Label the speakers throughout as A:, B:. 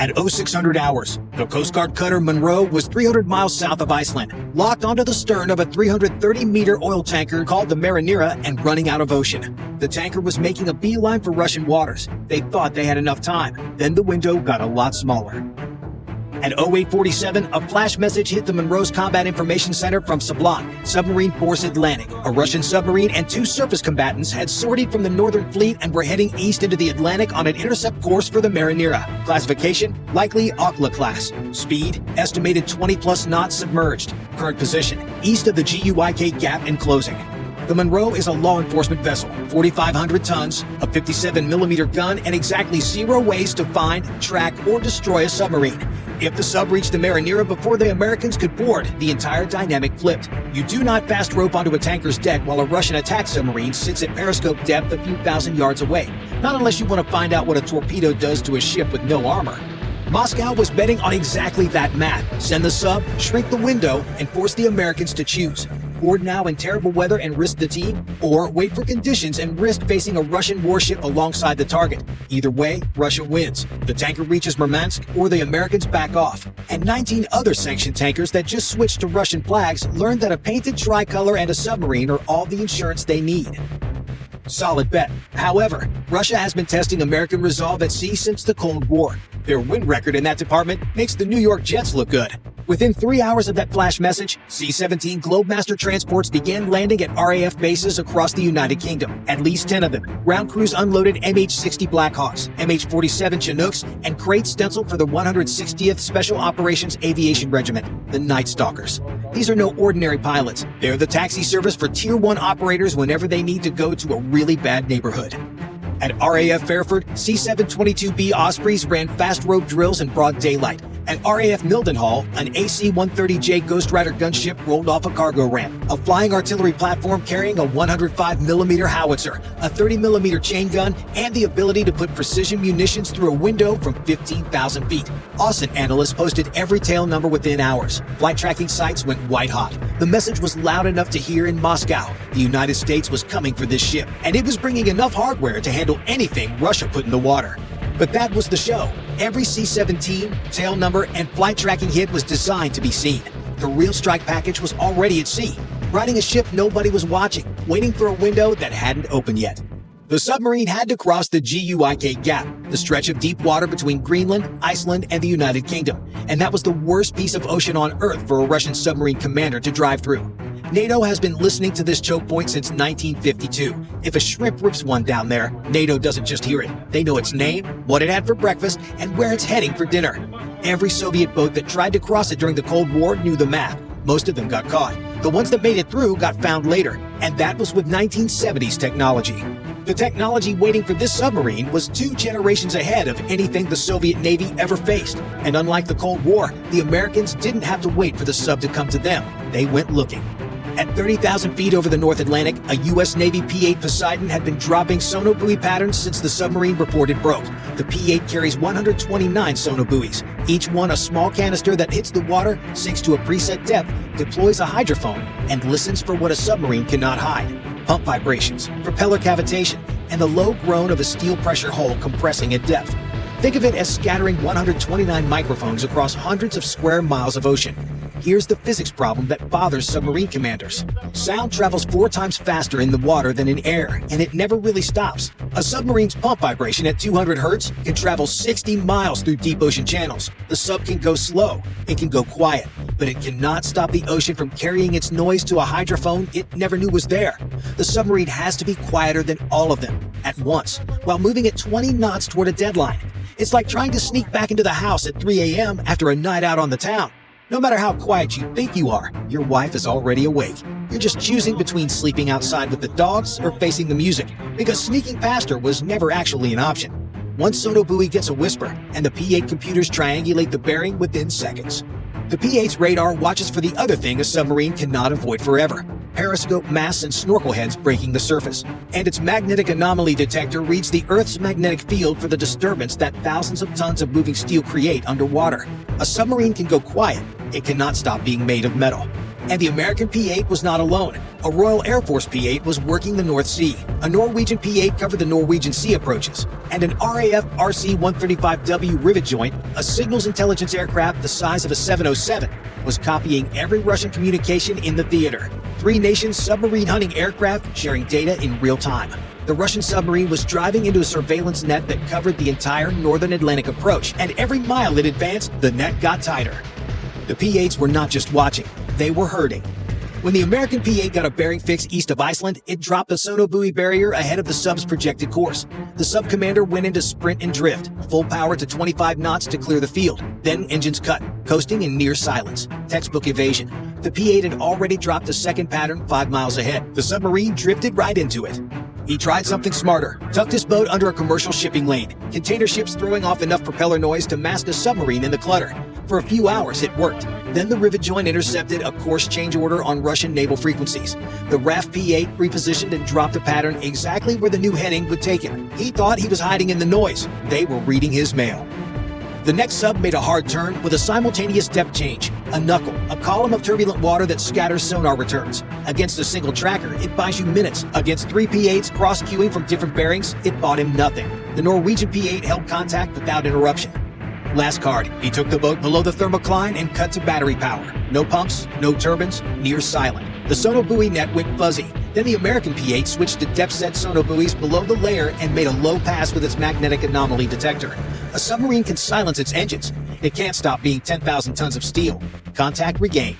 A: At 0600 hours, the Coast Guard cutter Munro was 300 miles south of Iceland, locked onto the stern of a 330-meter oil tanker called the Marinera and running out of ocean. The tanker was making a beeline for Russian waters. They thought they had enough time. Then the window got a lot smaller. At 0847, a flash message hit the Munro's Combat Information Center from Sublime, Submarine Force Atlantic. A Russian submarine and 2 surface combatants had sortied from the Northern Fleet and were heading east into the Atlantic on an intercept course for the Marinera. Classification, likely Akula-class. Speed, estimated 20-plus knots submerged. Current position, east of the GIUK Gap and closing. The Munro is a law enforcement vessel, 4,500 tons, a 57-millimeter gun, and exactly 0 ways to find, track, or destroy a submarine. If the sub reached the Marinera before the Americans could board, the entire dynamic flipped. You do not fast rope onto a tanker's deck while a Russian attack submarine sits at periscope depth a few thousand yards away. Not unless you want to find out what a torpedo does to a ship with no armor. Moscow was betting on exactly that math. Send the sub, shrink the window, and force the Americans to choose. Board now in terrible weather and risk the team, or wait for conditions and risk facing a Russian warship alongside the target. Either way, Russia wins. The tanker reaches Murmansk, or the Americans back off. And 19 other sanctioned tankers that just switched to Russian flags learned that a painted tricolor and a submarine are all the insurance they need. Solid bet. However, Russia has been testing American resolve at sea since the Cold War. Their win record in that department makes the New York Jets look good. Within 3 hours of that flash message, C-17 Globemaster transports began landing at RAF bases across the United Kingdom, at least 10 of them. Ground crews unloaded MH-60 Blackhawks, MH-47 Chinooks, and crates stenciled for the 160th Special Operations Aviation Regiment, the Night Stalkers. These are no ordinary pilots. They're the taxi service for Tier 1 operators whenever they need to go to a really bad neighborhood. At RAF Fairford, C-722B Ospreys ran fast rope drills in broad daylight. At RAF Mildenhall, an AC-130J Ghost Rider gunship rolled off a cargo ramp. A flying artillery platform carrying a 105mm howitzer, a 30mm chain gun, and the ability to put precision munitions through a window from 15,000 feet. Austin analysts posted every tail number within hours. Flight tracking sites went white hot. The message was loud enough to hear in Moscow. The United States was coming for this ship, and it was bringing enough hardware to handle anything Russia put in the water. But that was the show. Every C-17, tail number, and flight tracking hit was designed to be seen. The real strike package was already at sea, riding a ship nobody was watching, waiting for a window that hadn't opened yet. The submarine had to cross the GIUK Gap, the stretch of deep water between Greenland, Iceland, and the United Kingdom. And that was the worst piece of ocean on Earth for a Russian submarine commander to drive through. NATO has been listening to this choke point since 1952. If a shrimp rips one down there, NATO doesn't just hear it. They know its name, what it had for breakfast, and where it's heading for dinner. Every Soviet boat that tried to cross it during the Cold War knew the map. Most of them got caught. The ones that made it through got found later, and that was with 1970s technology. The technology waiting for this submarine was 2 generations ahead of anything the Soviet Navy ever faced. And unlike the Cold War, the Americans didn't have to wait for the sub to come to them. They went looking. At 30,000 feet over the North Atlantic, a U.S. Navy P-8 Poseidon had been dropping sonobuoy patterns since the submarine reported broke. The P-8 carries 129 sonobuoys, each one a small canister that hits the water, sinks to a preset depth, deploys a hydrophone, and listens for what a submarine cannot hide: pump vibrations, propeller cavitation, and the low groan of a steel pressure hull compressing at depth. Think of it as scattering 129 microphones across hundreds of square miles of ocean. Here's the physics problem that bothers submarine commanders. Sound travels 4 times faster in the water than in air, and it never really stops. A submarine's pump vibration at 200 hertz can travel 60 miles through deep ocean channels. The sub can go slow, it can go quiet, but it cannot stop the ocean from carrying its noise to a hydrophone it never knew was there. The submarine has to be quieter than all of them, at once, while moving at 20 knots toward a deadline. It's like trying to sneak back into the house at 3 a.m. after a night out on the town. No matter how quiet you think you are, your wife is already awake. You're just choosing between sleeping outside with the dogs or facing the music, because sneaking past her was never actually an option. One sonobuoy gets a whisper, and the P-8 computers triangulate the bearing within seconds. The P-8's radar watches for the other thing a submarine cannot avoid forever: periscope masts and snorkel heads breaking the surface. And its magnetic anomaly detector reads the Earth's magnetic field for the disturbance that thousands of tons of moving steel create underwater. A submarine can go quiet. It cannot stop being made of metal. And the American P-8 was not alone. A Royal Air Force P-8 was working the North Sea. A Norwegian P-8 covered the Norwegian Sea approaches. And an RAF RC-135W rivet joint, a signals intelligence aircraft the size of a 707, was copying every Russian communication in the theater. 3 nations' submarine hunting aircraft sharing data in real time. The Russian submarine was driving into a surveillance net that covered the entire northern Atlantic approach, and every mile it advanced, the net got tighter. The P-8s were not just watching, they were herding. When the American P-8 got a bearing fix east of Iceland, it dropped the sonobuoy barrier ahead of the sub's projected course. The sub commander went into sprint and drift, full power to 25 knots to clear the field. Then engines cut, coasting in near silence. Textbook evasion. The P-8 had already dropped the second pattern 5 miles ahead. The submarine drifted right into it. He tried something smarter, tucked his boat under a commercial shipping lane, container ships throwing off enough propeller noise to mask a submarine in the clutter. For a few hours, it worked. Then the rivet joint intercepted a course change order on Russian naval frequencies. The RAF P-8 repositioned and dropped a pattern exactly where the new heading would take him. He thought he was hiding in the noise. They were reading his mail. The next sub made a hard turn with a simultaneous depth change. A knuckle, a column of turbulent water that scatters sonar returns. Against a single tracker, it buys you minutes. Against 3 P-8s cross-cueing from different bearings, it bought him nothing. The Norwegian P-8 held contact without interruption. Last card, he took the boat below the thermocline and cut to battery power. No pumps, no turbines, near silent. The sonobuoy net went fuzzy. Then the American P-8 switched to depth-set sonobuoys below the layer and made a low pass with its magnetic anomaly detector. A submarine can silence its engines. It can't stop being 10,000 tons of steel. Contact regained.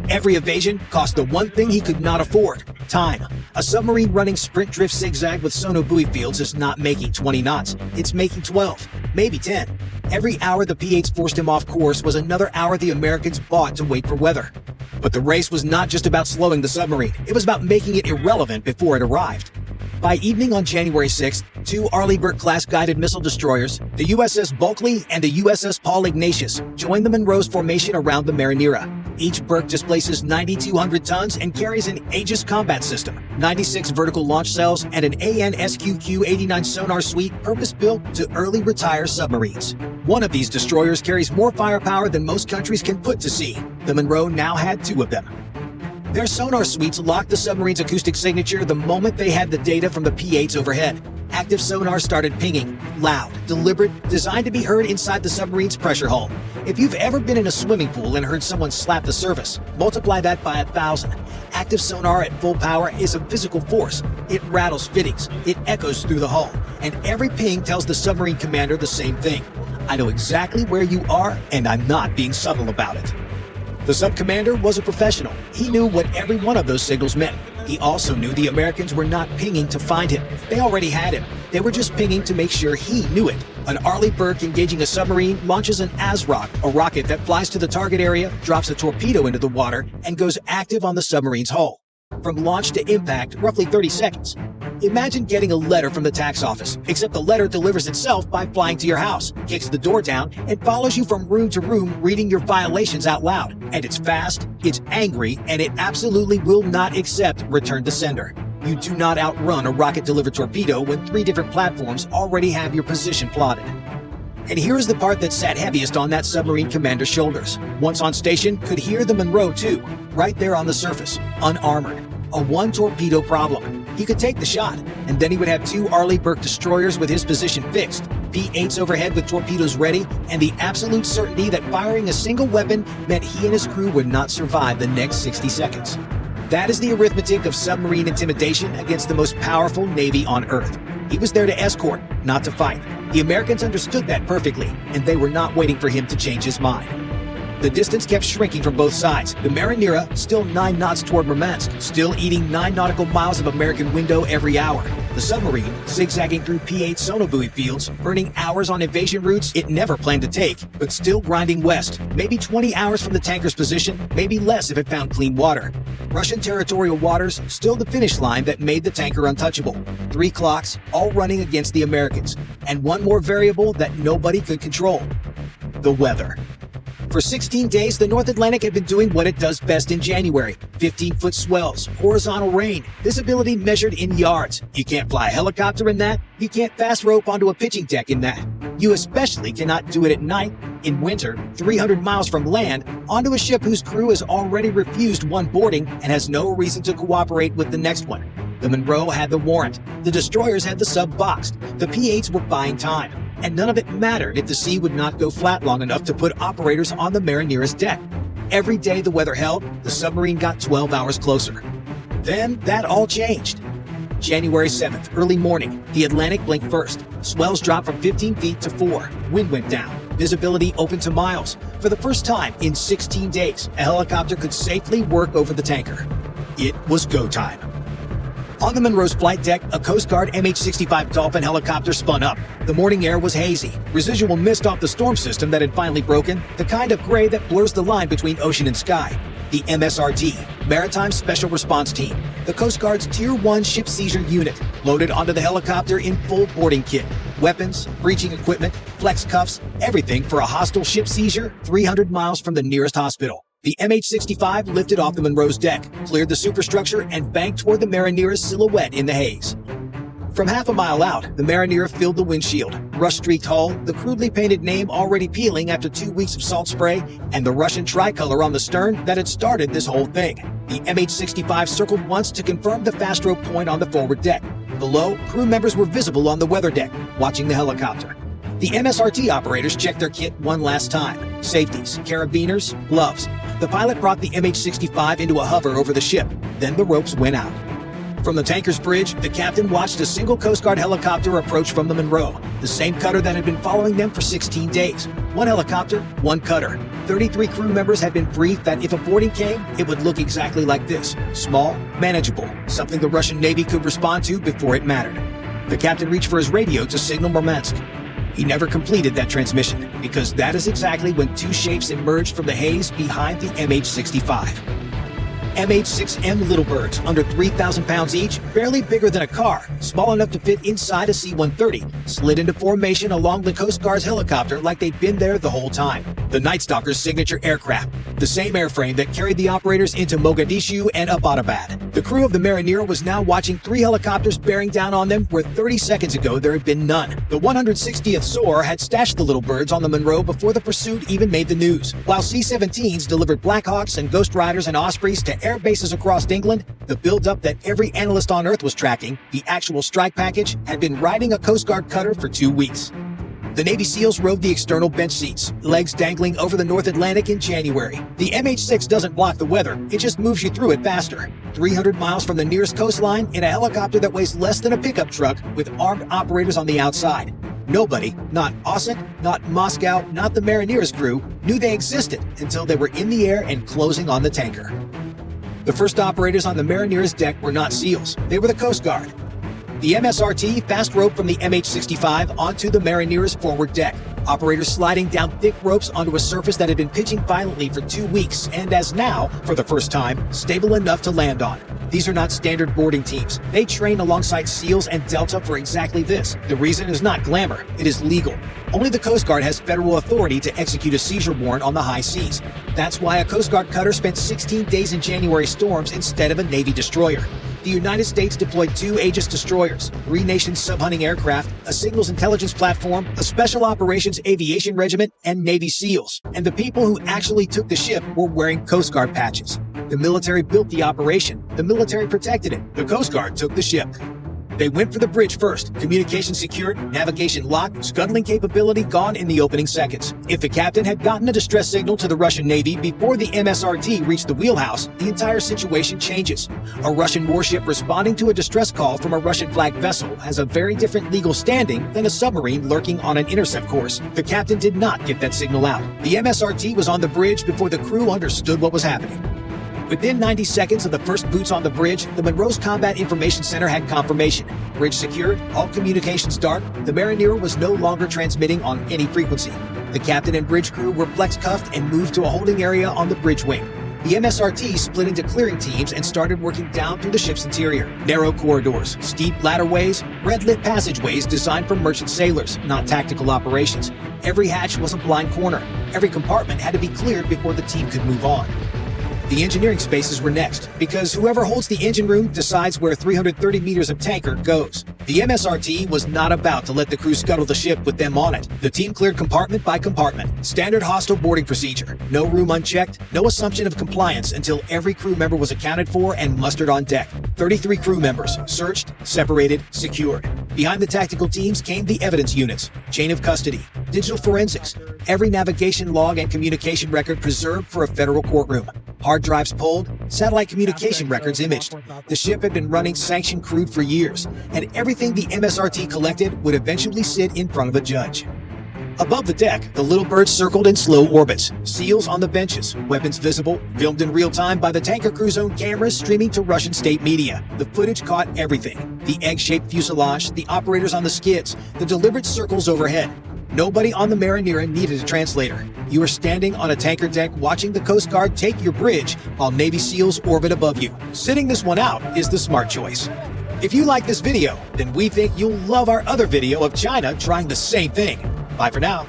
A: Every evasion cost the one thing he could not afford: time. A submarine running sprint drift zigzag with sonobuoy fields is not making 20 knots. It's making 12, maybe 10. Every hour the P-8s forced him off course was another hour the Americans bought to wait for weather. But the race was not just about slowing the submarine. It was about making it irrelevant before it arrived. By evening on January 6th, 2 Arleigh Burke-class guided missile destroyers, the USS Bulkley and the USS Paul Ignatius, joined the Munro's formation around the Marinera. Each Burke displaces 9,200 tons and carries an Aegis combat system, 96 vertical launch cells, and an AN/SQQ-89 sonar suite purpose-built to early retire submarines. One of these destroyers carries more firepower than most countries can put to sea. The Munro now had 2 of them. Their sonar suites locked the submarine's acoustic signature the moment they had the data from the P-8s overhead. Active sonar started pinging, loud, deliberate, designed to be heard inside the submarine's pressure hull. If you've ever been in a swimming pool and heard someone slap the surface, multiply that by 1,000. Active sonar at full power is a physical force. It rattles fittings, it echoes through the hull, and every ping tells the submarine commander the same thing: I know exactly where you are, and I'm not being subtle about it. The sub-commander was a professional. He knew what every one of those signals meant. He also knew the Americans were not pinging to find him. They already had him. They were just pinging to make sure he knew it. An Arleigh Burke engaging a submarine launches an ASROC, a rocket that flies to the target area, drops a torpedo into the water, and goes active on the submarine's hull. From launch to impact, roughly 30 seconds. Imagine getting a letter from the tax office, except the letter delivers itself by flying to your house, kicks the door down, and follows you from room to room reading your violations out loud. And it's fast, it's angry, and it absolutely will not accept return to sender. You do not outrun a rocket-delivered torpedo when 3 different platforms already have your position plotted. And here's the part that sat heaviest on that submarine commander's shoulders. Once on station, could hear the Munro too, right there on the surface, unarmored. A 1-torpedo problem. He could take the shot, and then he would have 2 Arleigh Burke destroyers with his position fixed, P-8s overhead with torpedoes ready, and the absolute certainty that firing a single weapon meant he and his crew would not survive the next 60 seconds. That is the arithmetic of submarine intimidation against the most powerful navy on Earth. He was there to escort, not to fight. The Americans understood that perfectly, and they were not waiting for him to change his mind. The distance kept shrinking from both sides. The Marinera, still 9 knots toward Murmansk, still eating 9 nautical miles of American window every hour. The submarine, zigzagging through P-8 sonobuoy fields, burning hours on evasion routes it never planned to take, but still grinding west, maybe 20 hours from the tanker's position, maybe less if it found clean water. Russian territorial waters, still the finish line that made the tanker untouchable. 3 clocks, all running against the Americans, and one more variable that nobody could control: the weather. For 16 days, the North Atlantic had been doing what it does best in January. 15-foot swells, horizontal rain, visibility measured in yards. You can't fly a helicopter in that. You can't fast rope onto a pitching deck in that. You especially cannot do it at night, in winter, 300 miles from land, onto a ship whose crew has already refused one boarding and has no reason to cooperate with the next one. The Munro had the warrant. The destroyers had the sub boxed. The P-8s were buying time. And none of it mattered if the sea would not go flat long enough to put operators on the Marinera's deck. Every day the weather held, the submarine got 12 hours closer. Then that all changed. January 7th, early morning, the Atlantic blinked first. Swells dropped from 15 feet to 4. Wind went down. Visibility opened to miles. For the first time in 16 days, a helicopter could safely work over the tanker. It was go time. On the Munro's flight deck, a Coast Guard MH-65 Dolphin helicopter spun up. The morning air was hazy. Residual mist off the storm system that had finally broken, the kind of gray that blurs the line between ocean and sky. The MSRT, Maritime Special Response Team, the Coast Guard's Tier 1 ship seizure unit, loaded onto the helicopter in full boarding kit. Weapons, breaching equipment, flex cuffs, everything for a hostile ship seizure 300 miles from the nearest hospital. The MH-65 lifted off the Munro's deck, cleared the superstructure, and banked toward the Marinera's silhouette in the haze. From half a mile out, the Marinera filled the windshield, rust-streaked hull, the crudely painted name already peeling after 2 weeks of salt spray, and the Russian tricolor on the stern that had started this whole thing. The MH-65 circled once to confirm the fast rope point on the forward deck. Below, crew members were visible on the weather deck, watching the helicopter. The MSRT operators checked their kit one last time. Safeties, carabiners, gloves. The pilot brought the MH-65 into a hover over the ship. Then the ropes went out. From the tanker's bridge, the captain watched a single Coast Guard helicopter approach from the Munro, the same cutter that had been following them for 16 days. One helicopter, one cutter. 33 crew members had been briefed that if a boarding came, it would look exactly like this. Small, manageable, something the Russian Navy could respond to before it mattered. The captain reached for his radio to signal Murmansk. He never completed that transmission, because that is exactly when two shapes emerged from the haze behind the MH-65. MH-6M little birds, under 3,000 pounds each, barely bigger than a car, small enough to fit inside a C-130, slid into formation along the Coast Guard's helicopter like they'd been there the whole time. The Night Stalker's signature aircraft, the same airframe that carried the operators into Mogadishu and Abbottabad. The crew of the Marinera was now watching 3 helicopters bearing down on them where 30 seconds ago there had been none. The 160th SOAR had stashed the little birds on the Munro before the pursuit even made the news. While C-17s delivered Blackhawks and Ghost Riders and Ospreys to air bases across England, the buildup that every analyst on Earth was tracking, the actual strike package, had been riding a Coast Guard cutter for 2 weeks. The Navy SEALs rode the external bench seats, legs dangling over the North Atlantic in January. The MH-6 doesn't block the weather, it just moves you through it faster. 300 miles from the nearest coastline in a helicopter that weighs less than a pickup truck with armed operators on the outside. Nobody, not Osset, not Moscow, not the Marinera's crew, knew they existed until they were in the air and closing on the tanker. The first operators on the Marinera's deck were not SEALs, they were the Coast Guard. The MSRT fast roped from the MH-65 onto the Marinera's forward deck, operators sliding down thick ropes onto a surface that had been pitching violently for 2 weeks and is now, for the first time, stable enough to land on. These are not standard boarding teams. They train alongside SEALs and Delta for exactly this. The reason is not glamour, it is legal. Only the Coast Guard has federal authority to execute a seizure warrant on the high seas. That's why a Coast Guard cutter spent 16 days in January storms instead of a Navy destroyer. The United States deployed 2 Aegis destroyers, 3 nations sub-hunting aircraft, a signals intelligence platform, a special operations aviation regiment, and Navy SEALs. And the people who actually took the ship were wearing Coast Guard patches. The military built the operation. The military protected it. The Coast Guard took the ship. They went for the bridge first, communication secured, navigation locked, scuttling capability gone in the opening seconds. If the captain had gotten a distress signal to the Russian Navy before the MSRT reached the wheelhouse, the entire situation changes. A Russian warship responding to a distress call from a Russian-flagged vessel has a very different legal standing than a submarine lurking on an intercept course. The captain did not get that signal out. The MSRT was on the bridge before the crew understood what was happening. Within 90 seconds of the first boots on the bridge, the Munro's Combat Information Center had confirmation. Bridge secured, all communications dark, the Marinera was no longer transmitting on any frequency. The captain and bridge crew were flex-cuffed and moved to a holding area on the bridge wing. The MSRT split into clearing teams and started working down through the ship's interior. Narrow corridors, steep ladderways, red-lit passageways designed for merchant sailors, not tactical operations. Every hatch was a blind corner. Every compartment had to be cleared before the team could move on. The engineering spaces were next, because whoever holds the engine room decides where 330 meters of tanker goes. The MSRT was not about to let the crew scuttle the ship with them on it. The team cleared compartment by compartment. Standard hostile boarding procedure. No room unchecked, no assumption of compliance until every crew member was accounted for and mustered on deck. 33 crew members, searched, separated, secured. Behind the tactical teams came the evidence units, chain of custody, digital forensics, every navigation log and communication record preserved for a federal courtroom. Hard drives pulled, satellite communication records imaged. The ship had been running sanctioned crude for years, and everything the MSRT collected would eventually sit in front of a judge. Above the deck, the little bird circled in slow orbits, seals on the benches, weapons visible, filmed in real time by the tanker crew's own cameras streaming to Russian state media. The footage caught everything: the egg-shaped fuselage, the operators on the skids, the deliberate circles overhead. Nobody on the Marinera needed a translator. You were standing on a tanker deck watching the Coast Guard take your bridge while Navy SEALs orbit above you. Sitting this one out is the smart choice. If you like this video, then we think you'll love our other video of China trying the same thing. Bye for now.